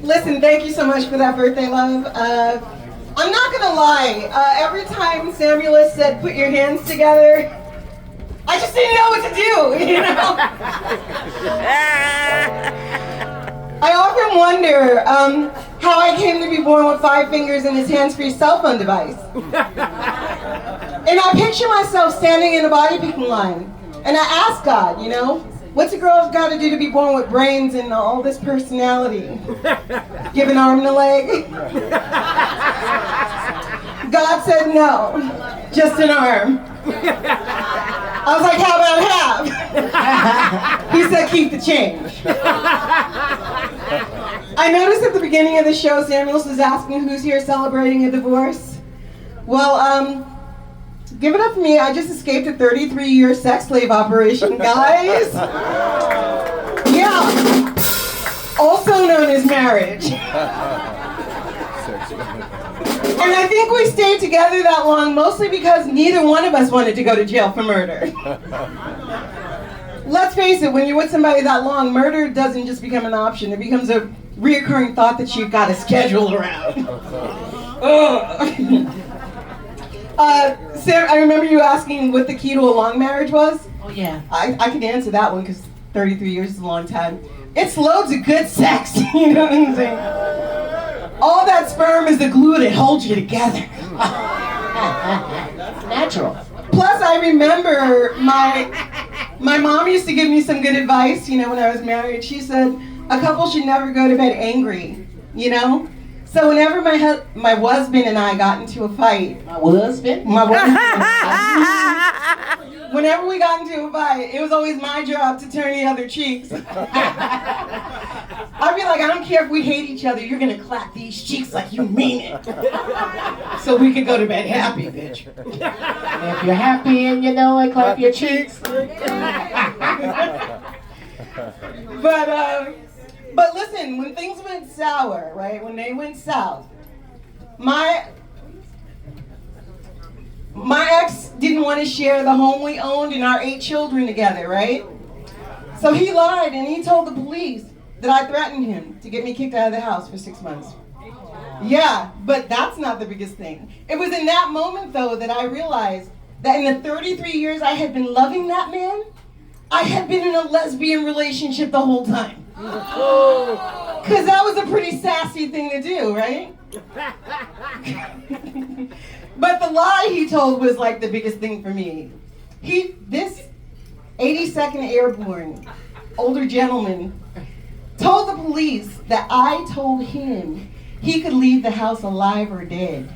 Listen, thank you so much for that birthday love. I'm not gonna lie, every time Samuel said put your hands together, I just didn't know what to do, you know? I often wonder how I came to be born with 5 fingers in his hands-free cell phone device. And I picture myself standing in a body picking line, and I ask God, you know, what's a girl got to do to be born with brains and all this personality? Give an arm and a leg? God said no, just an arm. I was like, how about half? He said, keep the change. I noticed at the beginning of the show, Samuels was asking who's here celebrating a divorce. Well, give it up for me. I just escaped a 33-year sex slave operation, guys. Yeah. Also known as marriage. And I think we stayed together that long mostly because neither one of us wanted to go to jail for murder. Let's face it, when you're with somebody that long, murder doesn't just become an option. It becomes a reoccurring thought that you've got to schedule around. Sarah, I remember you asking what the key to a long marriage was. Oh, yeah. I can answer that one because 33 years is a long time. It's loads of good sex, you know what I'm saying? All that sperm is the glue that holds you together. Natural. Plus, I remember my mom used to give me some good advice, you know, when I was married. She said, a couple should never go to bed angry, you know? So whenever my husband and I got into a fight, whenever we got into a fight, it was always my job to turn the other cheeks. I'd be like, I don't care if we hate each other, you're gonna clap these cheeks like you mean it. So we can go to bed happy, bitch. And if you're happy and you know it, clap your cheeks. But listen, when things went sour, right? When they went south, my ex didn't want to share the home we owned and our 8 children together, right? So he lied and he told the police that I threatened him to get me kicked out of the house for 6 months. Yeah, but that's not the biggest thing. It was in that moment, though, that I realized that in the 33 years I had been loving that man, I had been in a lesbian relationship the whole time. Because that was a pretty sassy thing to do, right? But the lie he told was like the biggest thing for me. This 82nd Airborne older gentleman told the police that I told him he could leave the house alive or dead.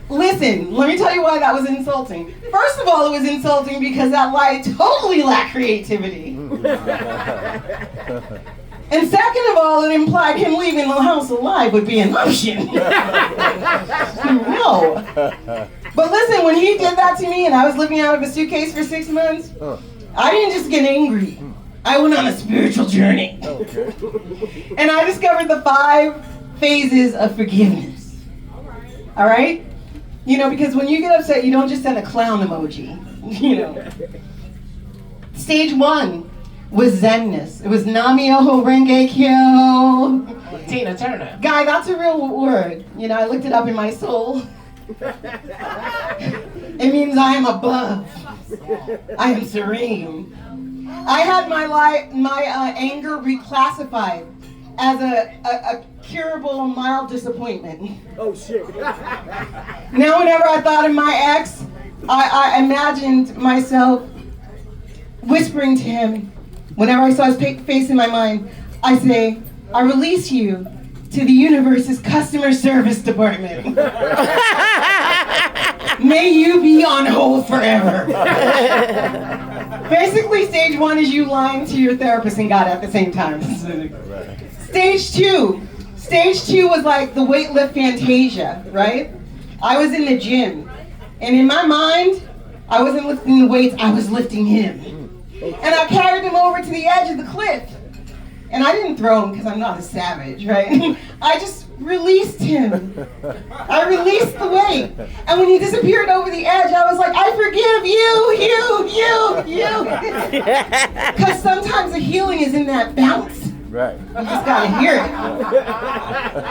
Listen, let me tell you why that was insulting. First of all, it was insulting because that lie totally lacked creativity. And second of all, it implied him leaving the house alive would be an option. No. But listen, when he did that to me and I was living out of a suitcase for 6 months, I didn't just get angry. I went on a spiritual journey. And I discovered the 5 phases of forgiveness. All right? You know, because when you get upset, you don't just send a clown emoji, you know. Stage 1 was Zenness. It was Namyoho Renge Kyo. Tina Turner. Guy, that's a real word. You know, I looked it up in my soul. It means I am above. I am serene. I had my anger reclassified as a curable mild disappointment. Oh shit. Now whenever I thought of my ex, I imagined myself whispering to him. Whenever I saw his face in my mind, I say, I release you to the universe's customer service department. May you be on hold forever. Basically, stage 1 is you lying to your therapist and God at the same time. Stage 2. Stage 2 was like the weightlift Fantasia, right? I was in the gym, and in my mind, I wasn't lifting the weights, I was lifting him. And I carried him over to the edge of the cliff. And I didn't throw him because I'm not a savage, right? I just released him. I released the weight. And when he disappeared over the edge, I was like, I forgive you. Because sometimes the healing is in that bounce. Right. You just gotta hear it.